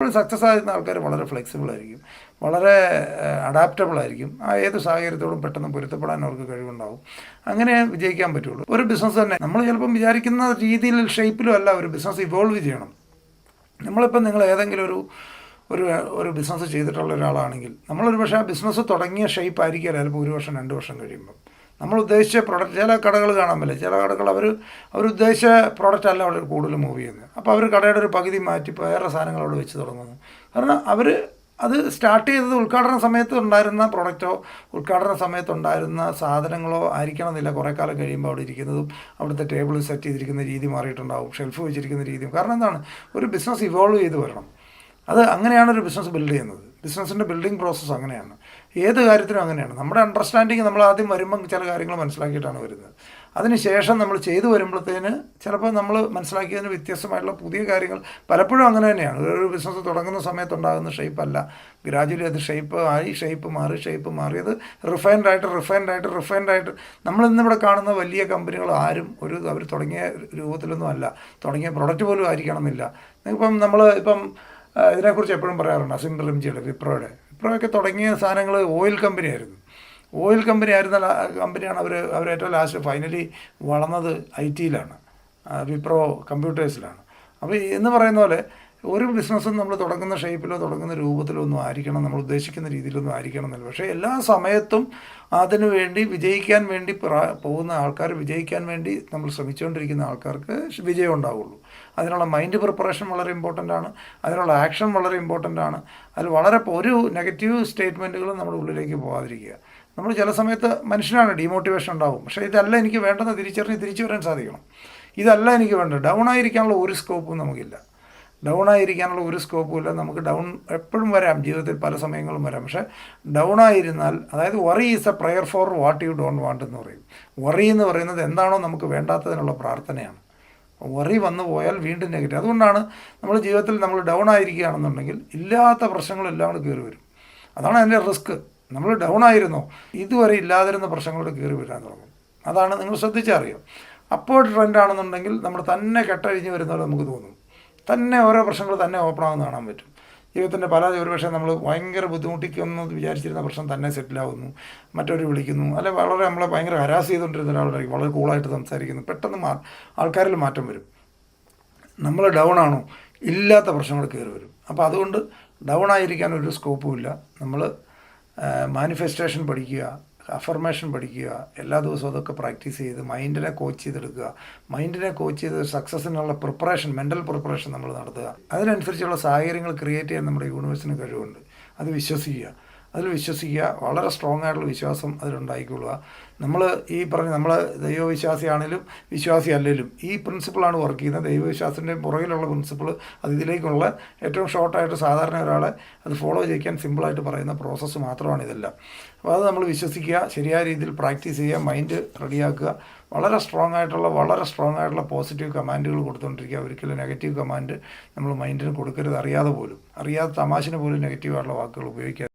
Success ആയിരുന്ന ആൾക്കാർ വളരെ ഫ്ലെക്സിബിൾ ആയിരിക്കും, വളരെ അഡാപ്റ്റബിൾ ആയിരിക്കും. ഏത് സാഹചര്യത്തോടും പെട്ടെന്ന് പൊരുത്തപ്പെടാൻ അവർക്ക് കഴിവുണ്ടാവും. അങ്ങനെ വിജയിക്കാൻ പറ്റുള്ളൂ. ഒരു ബിസിനസ് തന്നെ നമ്മൾ ചിലപ്പം വിചാരിക്കുന്ന രീതിയിൽ ഷേപ്പിലും അല്ല ഒരു ബിസിനസ് ഇവോൾവ് ചെയ്യണം. നമ്മളിപ്പം നിങ്ങൾ ഏതെങ്കിലും ഒരു ഒരു ബിസിനസ് ചെയ്തിട്ടുള്ള ഒരാളാണെങ്കിൽ നമ്മളൊരു പക്ഷേ ആ ബിസിനസ് തുടങ്ങിയ ഷേപ്പ് ആയിരിക്കില്ല ചിലപ്പോൾ 1 വർഷം 2 വർഷം കഴിയുമ്പോൾ നമ്മൾ ഉദ്ദേശിച്ച പ്രോഡക്റ്റ്. ചില കടകൾ കാണാൻ പറ്റില്ല, ചില കടകൾ അവർ ഉദ്ദേശിച്ച പ്രോഡക്റ്റ് അല്ല അവിടെ കൂടുതൽ മൂവ് ചെയ്യുന്നത്. അപ്പോൾ അവർ കടയുടെ ഒരു പകുതി മാറ്റി വേറെ സാധനങ്ങൾ അവിടെ വെച്ച് തുടങ്ങുന്നു. കാരണം അവർ അത് സ്റ്റാർട്ട് ചെയ്തത് ഉദ്ഘാടന സമയത്ത് ഉണ്ടായിരുന്ന പ്രോഡക്റ്റോ ഉദ്ഘാടന സമയത്തുണ്ടായിരുന്ന സാധനങ്ങളോ ആയിരിക്കണമെന്നില്ല. കുറേ കാലം കഴിയുമ്പോൾ അവിടെ ഇരിക്കുന്നതും അവിടുത്തെ ടേബിൾ സെറ്റ് ചെയ്തിരിക്കുന്ന രീതി മാറിയിട്ടുണ്ടാവും, ഷെൽഫ് വെച്ചിരിക്കുന്ന രീതിയും. കാരണം എന്താണ്, ഒരു ബിസിനസ് ഇവോൾവ് ചെയ്ത് വരണം. അത് അങ്ങനെയാണ് ഒരു ബിസിനസ് ബിൽഡ് ചെയ്യുന്നത്. ബിസിനസ്സിൻ്റെ ബിൽഡിംഗ് പ്രോസസ്സ് അങ്ങനെയാണ്, ഏത് കാര്യത്തിനും അങ്ങനെയാണ്. നമ്മുടെ അണ്ടർസ്റ്റാൻഡിങ് നമ്മൾ ആദ്യം വരുമ്പം ചില കാര്യങ്ങൾ മനസ്സിലാക്കിയിട്ടാണ് വരുന്നത്. അതിനുശേഷം നമ്മൾ ചെയ്തു വരുമ്പോഴത്തേന് ചിലപ്പോൾ നമ്മൾ മനസ്സിലാക്കിയതിന് വ്യത്യസ്തമായിട്ടുള്ള പുതിയ കാര്യങ്ങൾ പലപ്പോഴും അങ്ങനെ തന്നെയാണ്. ഒരു ബിസിനസ് തുടങ്ങുന്ന സമയത്തുണ്ടാകുന്ന ഷേപ്പല്ല, ഗ്രാജുവലി അത് ഷേപ്പ് മാറി അത് റിഫൈൻഡായിട്ട് നമ്മൾ ഇന്നിവിടെ കാണുന്ന വലിയ കമ്പനികൾ ആരും അവർ തുടങ്ങിയ രൂപത്തിലൊന്നും അല്ല, തുടങ്ങിയ പ്രൊഡക്റ്റ് പോലും ആയിരിക്കണമെന്നില്ല. ഇപ്പം ഇതിനെക്കുറിച്ച് എപ്പോഴും പറയാറുണ്ട്. അസിം റിംജിയുടെ വിപ്രോയൊക്കെ തുടങ്ങിയ സാധനങ്ങൾ ഓയിൽ കമ്പനിയായിരുന്നു. ഓയിൽ കമ്പനി ആയിരുന്ന കമ്പനിയാണ് അവർ ഏറ്റവും ലാസ്റ്റ് ഫൈനലി വളർന്നത് IT-യിലാണ്, വിപ്രോ കമ്പ്യൂട്ടേഴ്സിലാണ്. അപ്പോൾ എന്ന് പറയുന്ന പോലെ ഒരു ബിസിനസ്സും നമ്മൾ തുടങ്ങുന്ന ഷേപ്പിലോ തുടങ്ങുന്ന രൂപത്തിലോ ഒന്നും ആയിരിക്കണം, നമ്മൾ ഉദ്ദേശിക്കുന്ന രീതിയിലൊന്നും ആയിരിക്കണം എന്നല്ല. പക്ഷേ എല്ലാ സമയത്തും അതിനു വേണ്ടി വിജയിക്കാൻ വേണ്ടി പോകുന്ന ആൾക്കാർ, വിജയിക്കാൻ വേണ്ടി നമ്മൾ ശ്രമിച്ചുകൊണ്ടിരിക്കുന്ന ആൾക്കാർക്ക് വിജയം ഉണ്ടാവുള്ളൂ. അതിനുള്ള മൈൻഡ് പ്രിപ്പറേഷൻ വളരെ ഇമ്പോർട്ടൻ്റ് ആണ്, അതിനുള്ള ആക്ഷൻ വളരെ ഇമ്പോർട്ടൻ്റ് ആണ്. അതിൽ വളരെ ഒരു നെഗറ്റീവ് സ്റ്റേറ്റ്മെൻറ്റുകളും നമ്മുടെ ഉള്ളിലേക്ക് പോകാതിരിക്കുക. നമ്മൾ ചില സമയത്ത് മനുഷ്യനാണ്, ഡീമോട്ടിവേഷൻ ഉണ്ടാവും. പക്ഷേ ഇതല്ല എനിക്ക് വേണ്ടെന്ന് തിരിച്ചു വരാൻ സാധിക്കണം. ഇതല്ല എനിക്ക് വേണ്ടത്. ഡൗൺ ആയിരിക്കാനുള്ള ഒരു സ്കോപ്പും നമുക്കില്ല. നമുക്ക് ഡൗൺ എപ്പോഴും വരാം, ജീവിതത്തിൽ പല സമയങ്ങളും വരാം. പക്ഷേ ഡൗൺ ആയിരുന്നാൽ, അതായത് worry is a prayer for what you don't want എന്ന് പറയും. വറി എന്ന് പറയുന്നത് എന്താണോ നമുക്ക് വേണ്ടാത്തതിനുള്ള പ്രാർത്ഥനയാണ്. വറി വന്നു പോയാൽ വീണ്ടും നെഗറ്റീവ്. അതുകൊണ്ടാണ് നമ്മൾ ജീവിതത്തിൽ നമ്മൾ ഡൗൺ ആയിരിക്കുകയാണെന്നുണ്ടെങ്കിൽ ഇല്ലാത്ത പ്രശ്നങ്ങളെല്ലാം കൂടെ കയറി വരും. അതാണ് അതിൻ്റെ റിസ്ക്. നമ്മൾ ഡൗൺ ആയിരുന്നോ, ഇതുവരെ ഇല്ലാതിരുന്ന പ്രശ്നങ്ങളോട് കയറി വരാൻ തുടങ്ങും. അതാണ് നിങ്ങൾ ശ്രദ്ധിച്ചറിയാം. അപ്വേർഡ് ട്രെൻഡ് ആണെന്നുണ്ടെങ്കിൽ നമ്മൾ തന്നെ കെട്ടഴിഞ്ഞ് വരുന്ന പോലെ നമുക്ക് തോന്നും. തന്നെ ഓരോ പ്രശ്നങ്ങൾ തന്നെ ഓപ്പൺ ആകുന്ന കാണാൻ പറ്റും. ജീവിതത്തിൻ്റെ ഒരുപക്ഷെ നമ്മൾ ഭയങ്കര ബുദ്ധിമുട്ടിക്കുമെന്ന് വിചാരിച്ചിരുന്ന പ്രശ്നം തന്നെ സെറ്റിലാവുന്നു, മറ്റൊരു വിളിക്കുന്നു, അല്ലെ വളരെ നമ്മളെ ഭയങ്കര ഹരാസ് ചെയ്തുകൊണ്ടിരുന്ന ഒരാളായിരിക്കും വളരെ കൂളായിട്ട് സംസാരിക്കുന്നു, പെട്ടെന്ന് ആൾക്കാരിൽ മാറ്റം വരും. നമ്മൾ ഡൗൺ ആണോ, ഇല്ലാത്ത പ്രശ്നങ്ങൾ കയറി വരും. അപ്പോൾ അതുകൊണ്ട് ഡൗൺ ആയിരിക്കാൻ ഒരു സ്കോപ്പും ഇല്ല. നമ്മൾ മാനിഫെസ്റ്റേഷൻ പഠിക്കുക, അഫർമേഷൻ പഠിക്കുക, എല്ലാ ദിവസവും അതൊക്കെ പ്രാക്ടീസ് ചെയ്ത് മൈൻഡിനെ കോച്ച് ചെയ്തെടുക്കുക. മൈൻഡിനെ കോച്ച് ചെയ്ത് സക്സസ്സിനുള്ള പ്രിപ്പറേഷൻ, മെൻ്റൽ പ്രിപ്പറേഷൻ നമ്മൾ നടത്തുക. അതിനനുസരിച്ചുള്ള സാഹചര്യങ്ങൾ ക്രിയേറ്റ് ചെയ്യാൻ നമ്മുടെ യൂണിവേഴ്സിന് കഴിവുണ്ട്. അത് വിശ്വസിക്കുക, വളരെ സ്ട്രോങ് ആയിട്ടുള്ള വിശ്വാസം അതിലുണ്ടായിക്കൊള്ളുക. നമ്മൾ നമ്മൾ ദൈവവിശ്വാസിയാണെങ്കിലും വിശ്വാസി അല്ലെങ്കിലും ഈ പ്രിൻസിപ്പിളാണ് വർക്ക് ചെയ്യുന്നത്. ദൈവവിശ്വാസത്തിൻ്റെ പുറകിലുള്ള പ്രിൻസിപ്പിൾ, അത് ഇതിലേക്കുള്ള ഏറ്റവും ഷോർട്ടായിട്ട് സാധാരണ ഒരാളെ അത് ഫോളോ ചെയ്യാൻ സിമ്പിളായിട്ട് പറയുന്ന പ്രോസസ്സ് മാത്രമാണ് ഇതെല്ലാം. അപ്പോൾ അത് നമ്മൾ വിശ്വസിക്കുക, ശരിയായ രീതിയിൽ പ്രാക്ടീസ് ചെയ്യുക, മൈൻഡ് റെഡിയാക്കുക. വളരെ സ്ട്രോങ് ആയിട്ടുള്ള പോസിറ്റീവ് കമാൻഡുകൾ കൊടുത്തുകൊണ്ടിരിക്കുക. ഒരിക്കലും നെഗറ്റീവ് കമാൻഡ് നമ്മൾ മൈൻഡിന് കൊടുക്കരുത്. അറിയാതെ തമാശന് പോലും നെഗറ്റീവായിട്ടുള്ള വാക്കുകൾ ഉപയോഗിക്കുക.